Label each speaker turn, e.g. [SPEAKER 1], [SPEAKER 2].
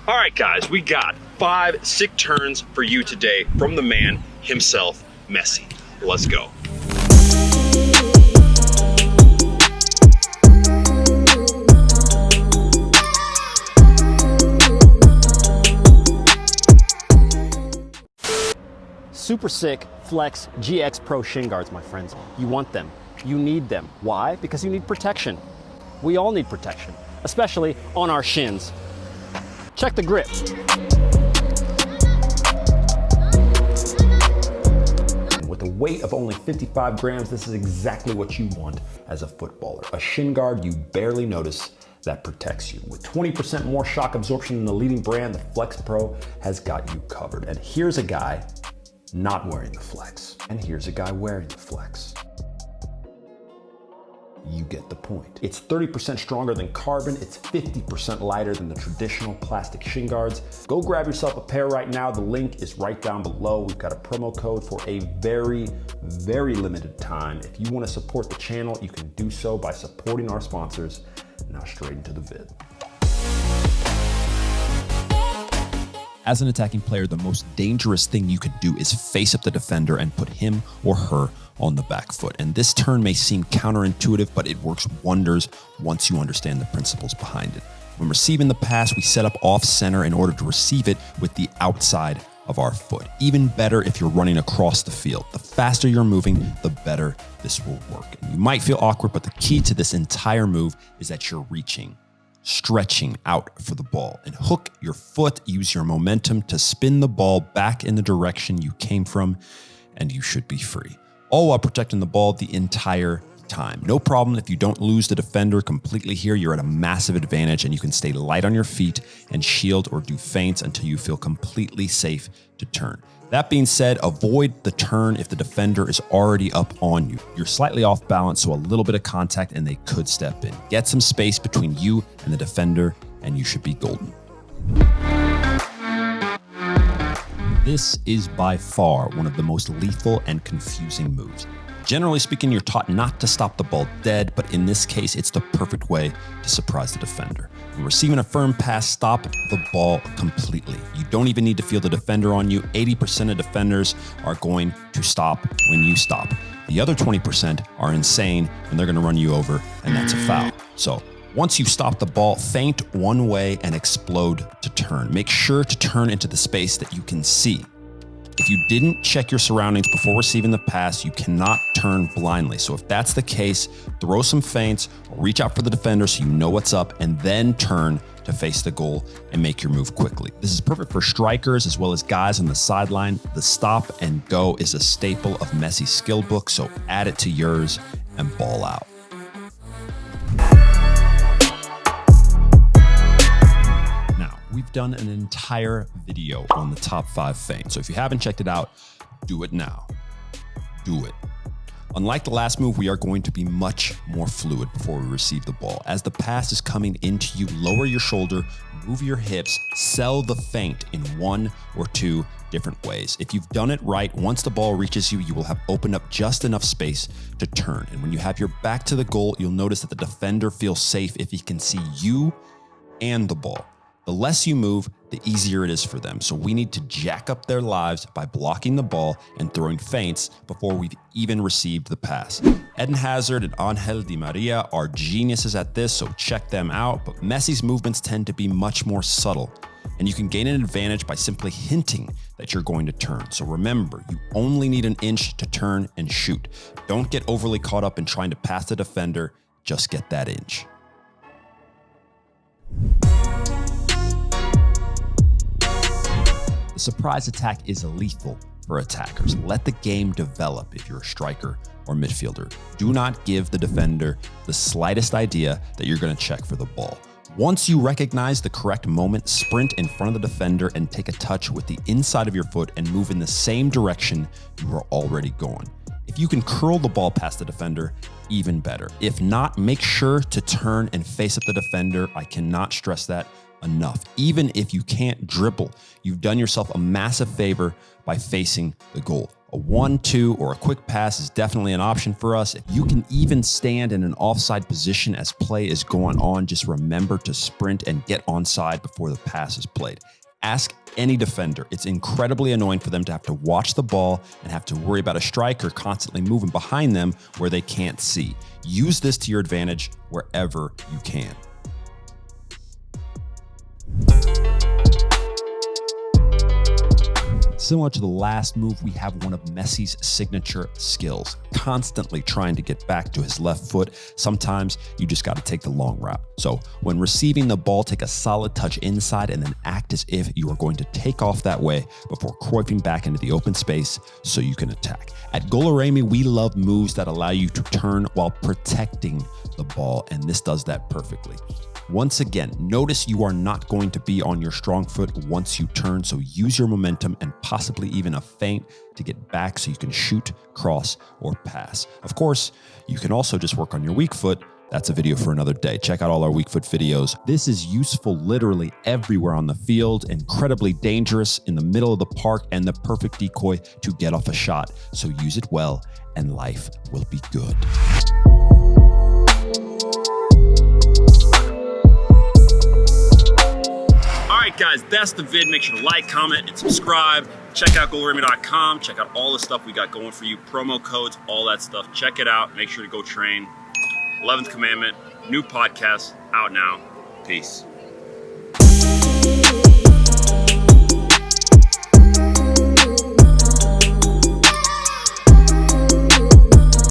[SPEAKER 1] All right, guys, we got 5 sick turns for you today from the man himself, Messi. Let's go.
[SPEAKER 2] Super sick flex GEARX Pro shin guards, my friends. You want them. You need them. Why? Because you need protection. We all need protection, especially on our shins. Check the grip.
[SPEAKER 3] With a weight of only 55 grams, this is exactly what you want as a footballer. A shin guard you barely notice that protects you. With 20% more shock absorption than the leading brand, the Flex Pro has got you covered. And here's a guy not wearing the Flex. And here's a guy wearing the Flex. You get the point. It's 30% stronger than carbon. It's 50% lighter than the traditional plastic shin guards. Go grab yourself a pair right now. The link is right down below. We've got a promo code for a very, very limited time. If you want to support the channel, you can do so by supporting our sponsors. Now straight into the vid.
[SPEAKER 4] As an attacking player, the most dangerous thing you can do is face up the defender and put him or her on the back foot. And this turn may seem counterintuitive, but it works wonders once you understand the principles behind it. When receiving the pass, we set up off center in order to receive it with the outside of our foot. Even better if you're running across the field. The faster you're moving, the better this will work. And you might feel awkward, but the key to this entire move is that you're reaching, stretching out for the ball, and hook your foot. Use your momentum to spin the ball back in the direction you came from, and you should be free. All while protecting the ball the entire time. No problem if you don't lose the defender completely here. You're at a massive advantage, and you can stay light on your feet and shield or do feints until you feel completely safe to turn. That being said, avoid the turn if the defender is already up on you. You're slightly off balance, so a little bit of contact and they could step in. Get some space between you and the defender, and you should be golden. This is by far one of the most lethal and confusing moves. Generally speaking, you're taught not to stop the ball dead, but in this case, it's the perfect way to surprise the defender. When receiving a firm pass, stop the ball completely. You don't even need to feel the defender on you. 80% of defenders are going to stop when you stop. The other 20% are insane and they're going to run you over, and that's a foul. So once you stop the ball, feint one way and explode to turn. Make sure to turn into the space that you can see. If you didn't check your surroundings before receiving the pass, you cannot turn blindly. So if that's the case, throw some feints, or reach out for the defender so you know what's up, and then turn to face the goal and make your move quickly. This is perfect for strikers as well as guys on the sideline. The stop and go is a staple of Messi's skill book, so add it to yours and ball out. We've done an entire video on the top 5 feints. So if you haven't checked it out, do it now. Do it. Unlike the last move, we are going to be much more fluid before we receive the ball. As the pass is coming into you, lower your shoulder, move your hips, sell the feint in 1 or 2 different ways. If you've done it right, once the ball reaches you, you will have opened up just enough space to turn. And when you have your back to the goal, you'll notice that the defender feels safe if he can see you and the ball. The less you move, the easier it is for them. So we need to jack up their lives by blocking the ball and throwing feints before we've even received the pass. Eden Hazard and Ángel Di Maria are geniuses at this, so check them out. But Messi's movements tend to be much more subtle, and you can gain an advantage by simply hinting that you're going to turn. So remember, you only need an inch to turn and shoot. Don't get overly caught up in trying to pass the defender, just get that inch. The surprise attack is lethal for attackers. Let the game develop if you're a striker or midfielder. Do not give the defender the slightest idea that you're going to check for the ball. Once you recognize the correct moment, sprint in front of the defender and take a touch with the inside of your foot and move in the same direction you are already going. If you can curl the ball past the defender, even better. If not, make sure to turn and face up the defender. I cannot stress that enough. Even if you can't dribble, you've done yourself a massive favor by facing the goal. A 1-2 or a quick pass is definitely an option for us. If you can even stand in an offside position as play is going on, just remember to sprint and get onside before the pass is played. Ask any defender. It's incredibly annoying for them to have to watch the ball and have to worry about a striker constantly moving behind them where they can't see. Use this to your advantage wherever you can. Similar to the last move, we have one of Messi's signature skills, constantly trying to get back to his left foot. Sometimes you just got to take the long route. So when receiving the ball, take a solid touch inside and then act as if you are going to take off that way before cruyffing back into the open space so you can attack. At 𝙒𝙊𝘾𝘼𝙎𝙃, we love moves that allow you to turn while protecting the ball, and this does that perfectly. Once again, notice you are not going to be on your strong foot once you turn, so use your momentum and possibly even a feint to get back so you can shoot, cross, or pass. Of course, you can also just work on your weak foot. That's a video for another day. Check out all our weak foot videos. This is useful literally everywhere on the field, incredibly dangerous in the middle of the park, and the perfect decoy to get off a shot. So use it well and life will be good.
[SPEAKER 1] Alright guys, that's the vid. Make sure to like, comment, and subscribe. Check out 𝙒𝙾𝘼𝑚𝑚𝑎.com. Check out all the stuff we got going for you. Promo codes, all that stuff. Check it out. Make sure to go train. 11th Commandment, new podcast, out now. Peace.